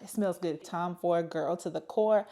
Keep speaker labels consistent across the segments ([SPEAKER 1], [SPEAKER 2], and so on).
[SPEAKER 1] It smells good. Tom Ford Girl to the Core.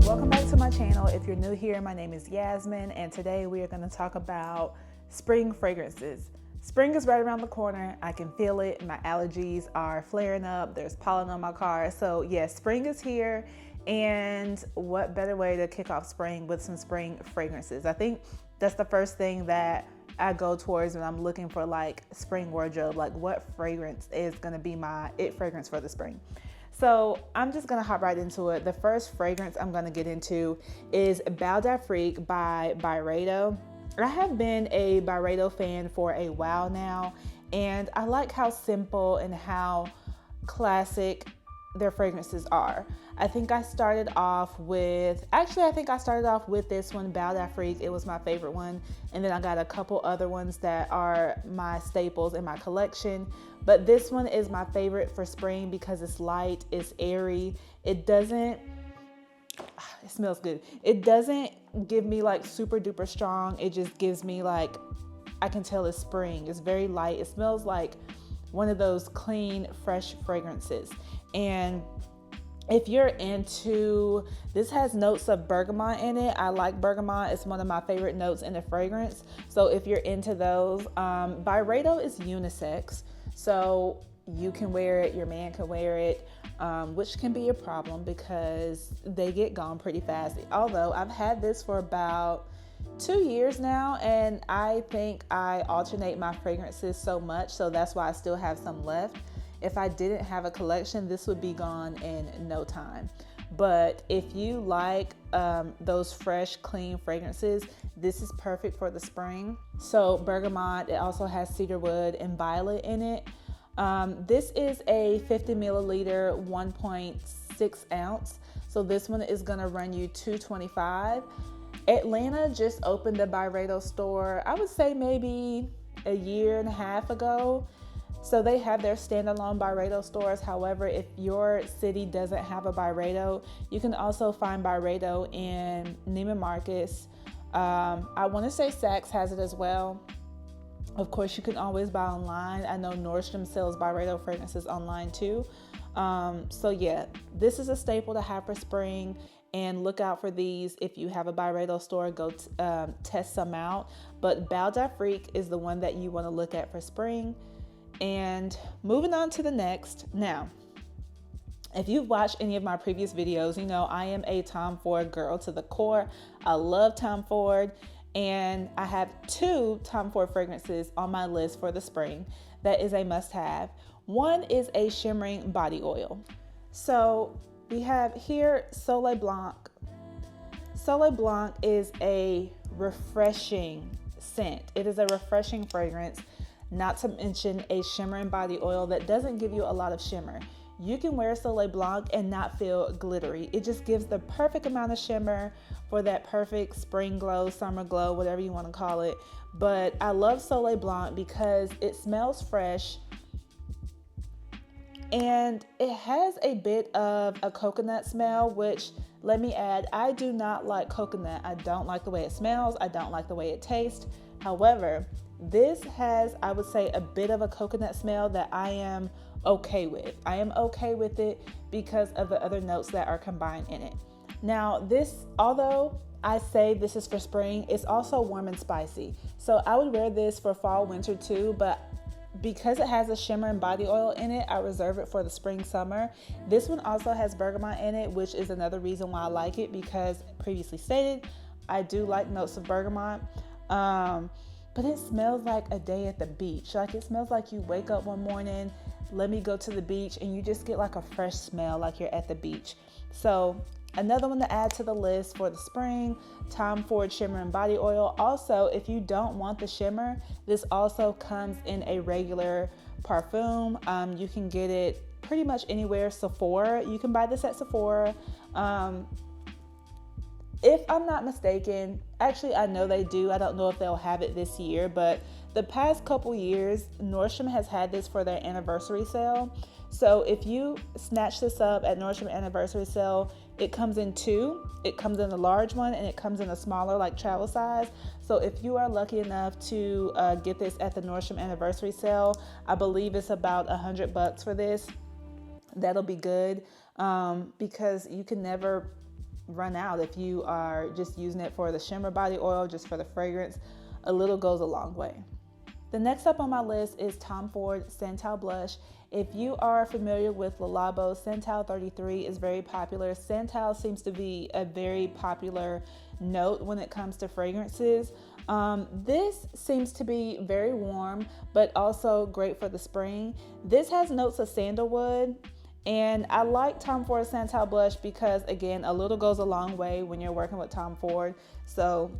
[SPEAKER 1] Welcome back to my channel. If you're new here, my name is Yasmin, and today we are going to talk about spring fragrances. Spring is right around the corner. I can feel it. My allergies are flaring up. There's pollen on my car. So yes, spring is here. And what better way to kick off spring with some spring fragrances? I think that's the first thing that I go towards when I'm looking for like spring wardrobe, like what fragrance is gonna be my it fragrance for the spring. So I'm just gonna hop right into it. The first fragrance I'm gonna get into is Bal d'Afrique by Byredo. I have been a Byredo fan for a while now, and I like how simple and how classic their fragrances are. I think I started off with this one, Bal d'Afrique. It was my favorite one. And then I got a couple other ones that are my staples in my collection. But this one is my favorite for spring because it's light, it's airy. It smells good. It doesn't give me like super duper strong. It just gives me like, I can tell it's spring. It's very light. It smells like one of those clean, fresh fragrances. And if you're into, this has notes of bergamot in it. I like bergamot. It's one of my favorite notes in the fragrance. So if you're into those, Byredo is unisex. So you can wear it, your man can wear it, which can be a problem because they get gone pretty fast. Although I've had this for about 2 years now, and I think I alternate my fragrances so much, so that's why I still have some left. If I didn't have a collection, this would be gone in no time. But if you like those fresh, clean fragrances, this is perfect for the spring. So bergamot, it also has cedarwood and violet in it. This is a 50 milliliter, 1.6 ounce. So this one is gonna run you $225. Atlanta just opened a Byredo store, I would say maybe a year and a half ago. So they have their standalone Byredo stores. However, if your city doesn't have a Byredo, you can also find Byredo in Neiman Marcus. I want to say Saks has it as well. Of course, you can always buy online. I know Nordstrom sells Byredo fragrances online too. So yeah, this is a staple to have for spring. And look out for these. If you have a Byredo store, go test some out. But Bal d'Afrique is the one that you want to look at for spring. And moving on to the next. Now, if you've watched any of my previous videos, you know I am a Tom Ford girl to the core. I love Tom Ford, and I have 2 Tom Ford fragrances on my list for the spring. That is a must-have. One is a shimmering body oil. So we have here Soleil Blanc. Soleil Blanc is a refreshing scent. It is a refreshing fragrance, not to mention a shimmering body oil that doesn't give you a lot of shimmer. You can wear Soleil Blanc and not feel glittery. It just gives the perfect amount of shimmer for that perfect spring glow, summer glow, whatever you want to call it. But I love Soleil Blanc because it smells fresh, and it has a bit of a coconut smell, which, let me add, I do not like coconut. I don't like the way it smells. I don't like the way it tastes. However, this has, I would say, a bit of a coconut smell that I am okay with. I am okay with it because of the other notes that are combined in it. Now, this, although I say this is for spring, it's also warm and spicy. So I would wear this for fall, winter too, but because it has a shimmer and body oil in it, I reserve it for the spring, summer. This one also has bergamot in it, which is another reason why I like it, because previously stated, I do like notes of bergamot. But it smells like a day at the beach. Like, it smells like you wake up one morning, let me go to the beach, and you just get like a fresh smell like you're at the beach. So another one to add to the list for the spring, Tom Ford Shimmer and Body Oil. Also, if you don't want the shimmer, this also comes in a regular perfume. You can get it pretty much anywhere. Sephora, you can buy this at Sephora. If I'm not mistaken, actually I know they do. I don't know if they'll have it this year, but the past couple years, Nordstrom has had this for their anniversary sale. So if you snatch this up at Nordstrom anniversary sale, It comes in two. It comes in a large one and it comes in a smaller, like travel size. So if you are lucky enough to get this at the Nordstrom anniversary sale, I believe it's about $100 for this. That'll be good, because you can never run out if you are just using it for the shimmer body oil, just for the fragrance. A little goes a long way. The next up on my list is Tom Ford Santal Blush. If you are familiar with Le Labo, Santal 33 is very popular. Santal seems to be a very popular note when it comes to fragrances. This seems to be very warm, but also great for the spring. This has notes of sandalwood, and I like Tom Ford Santal Blush because, again, a little goes a long way when you're working with Tom Ford. So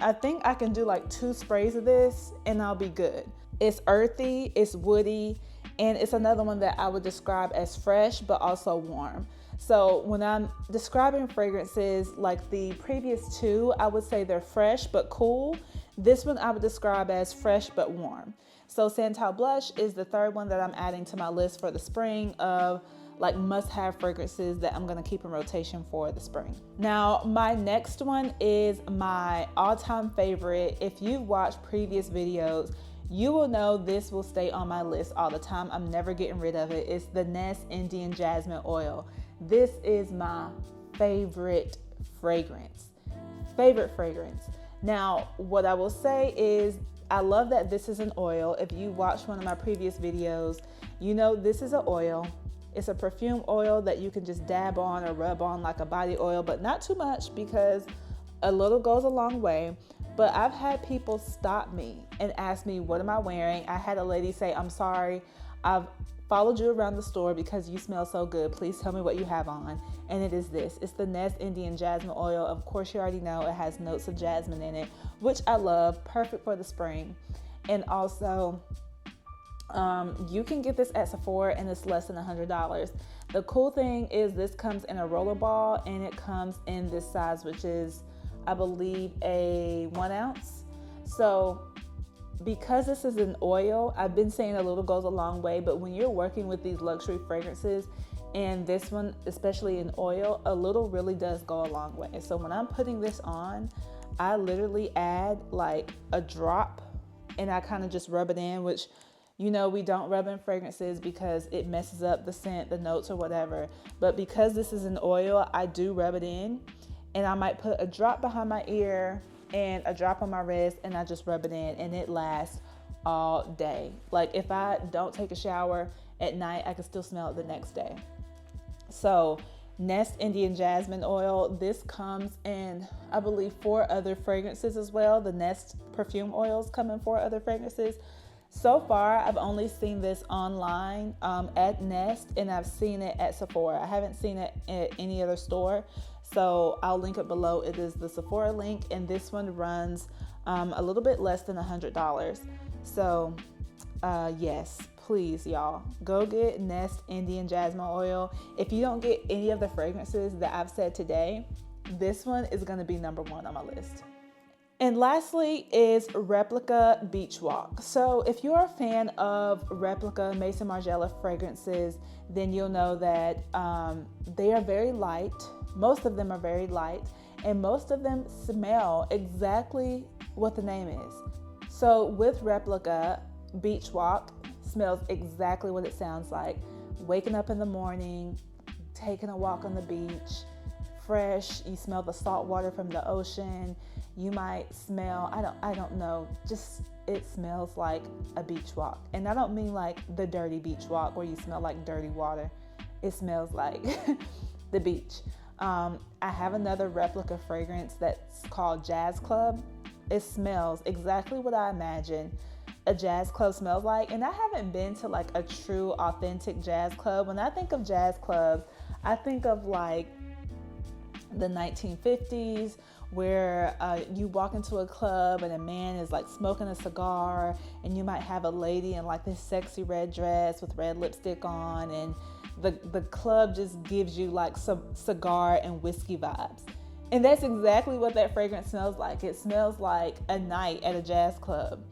[SPEAKER 1] I think I can do like 2 sprays of this and I'll be good. It's earthy, it's woody, and it's another one that I would describe as fresh but also warm. So when I'm describing fragrances like the previous 2, I would say they're fresh but cool. This one I would describe as fresh but warm. So Santal Blush is the third one that I'm adding to my list for the spring of like must-have fragrances that I'm gonna keep in rotation for the spring. Now, my next one is my all-time favorite. If you've watched previous videos, you will know this will stay on my list all the time. I'm never getting rid of it. It's the Nest Indian Jasmine Oil. This is my favorite fragrance. Now, what I will say is I love that this is an oil. If you watched one of my previous videos, you know this is an oil. It's a perfume oil that you can just dab on or rub on like a body oil, but not too much because a little goes a long way. But I've had people stop me and ask me, what am I wearing? I had a lady say, I'm sorry, I've followed you around the store because you smell so good. Please tell me what you have on. And it is this. It's the Nest Indian Jasmine Oil. Of course, you already know it has notes of jasmine in it, which I love. Perfect for the spring. And also, you can get this at Sephora and it's less than $100. The cool thing is this comes in a roller ball and it comes in this size, which is, I believe, a 1 ounce. So because this is an oil, I've been saying a little goes a long way, but when you're working with these luxury fragrances, and this one, especially in oil, a little really does go a long way. So when I'm putting this on, I literally add like a drop and I kind of just rub it in, which, you know, we don't rub in fragrances because it messes up the scent, the notes or whatever. But because this is an oil, I do rub it in, and I might put a drop behind my ear and a drop on my wrist, and I just rub it in, and it lasts all day. Like if I don't take a shower at night, I can still smell it the next day. So Nest Indian Jasmine Oil, this comes in, I believe, 4 other fragrances as well. The Nest perfume oils come in 4 other fragrances. So far, I've only seen this online at Nest, and I've seen it at Sephora. I haven't seen it at any other store, so I'll link it below. It is the Sephora link, and this one runs a little bit less than $100. So yes, please, y'all, go get Nest Indian Jasmine Oil. If you don't get any of the fragrances that I've said today, this one is going to be number 1 on my list. And lastly is Replica Beach Walk. So if you're a fan of Replica Maison Margiela fragrances, then you'll know that they are very light. Most of them are very light, and most of them smell exactly what the name is. So with Replica, Beach Walk smells exactly what it sounds like. Waking up in the morning, taking a walk on the beach, fresh. You smell the salt water from the ocean. You might smell, I don't know, just it smells like a beach walk. And I don't mean like the dirty beach walk where you smell like dirty water. It smells like the beach. I have another Replica fragrance that's called Jazz Club. It smells exactly what I imagine a jazz club smells like. And I haven't been to like a true authentic jazz club. When I think of jazz clubs, I think of like the 1950s, where you walk into a club and a man is like smoking a cigar, and you might have a lady in like this sexy red dress with red lipstick on, and the club just gives you like some cigar and whiskey vibes. And that's exactly what that fragrance smells like. It smells like a night at a jazz club.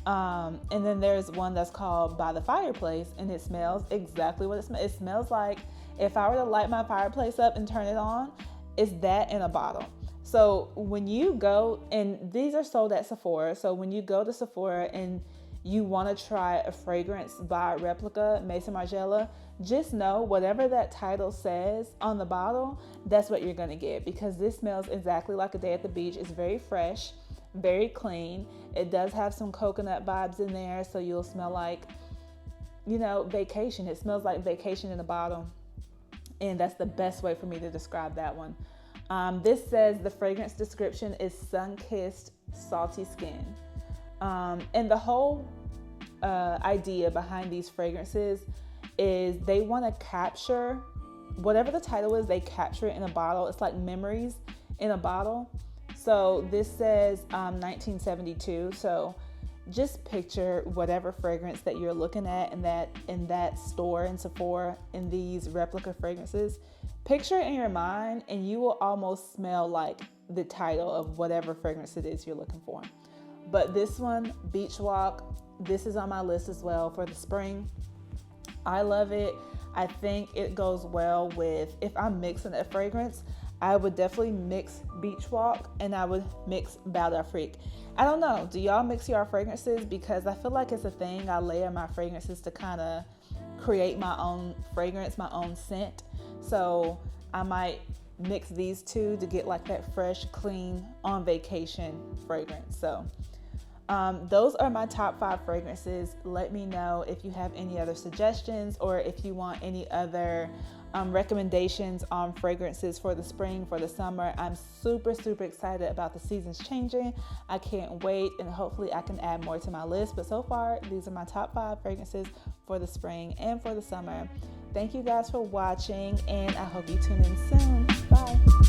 [SPEAKER 1] And then there's one that's called By the Fireplace, and it smells exactly what it smells. It smells like If I were to light my fireplace up and turn it on, it's that in a bottle. So when you go, and these are sold at Sephora, so when you go to Sephora and you want to try a fragrance by Replica Maison Margiela, just know whatever that title says on the bottle, that's what you're going to get, because this smells exactly like a day at the beach. It's very fresh, very clean. It does have some coconut vibes in there, so you'll smell like, vacation. It smells like vacation in a bottle, and that's the best way for me to describe that one. This says the fragrance description is sun-kissed, salty skin. And the whole idea behind these fragrances is they want to capture whatever the title is, they capture it in a bottle. It's like memories in a bottle. So this says 1972. So just picture whatever fragrance that you're looking at in that store in Sephora, in these replica fragrances. Picture it in your mind, and you will almost smell like the title of whatever fragrance it is you're looking for. But this one, Beach Walk, this is on my list as well for the spring. I love it. I think it goes well with, if I'm mixing a fragrance, I would definitely mix Beach Walk and I would mix Bow d'Afrique. I don't know, do y'all mix your fragrances? Because I feel like it's a thing. I layer my fragrances to kind of create my own fragrance, my own scent. So I might mix these two to get like that fresh, clean, on vacation fragrance. So those are my top 5 fragrances. Let me know if you have any other suggestions, or if you want any other recommendations on fragrances for the spring, for the summer. I'm super excited about the seasons changing. I can't wait, and hopefully I can add more to my list. But so far, these are my top 5 fragrances for the spring and for the summer. Thank you guys for watching, and I hope you tune in soon. Bye.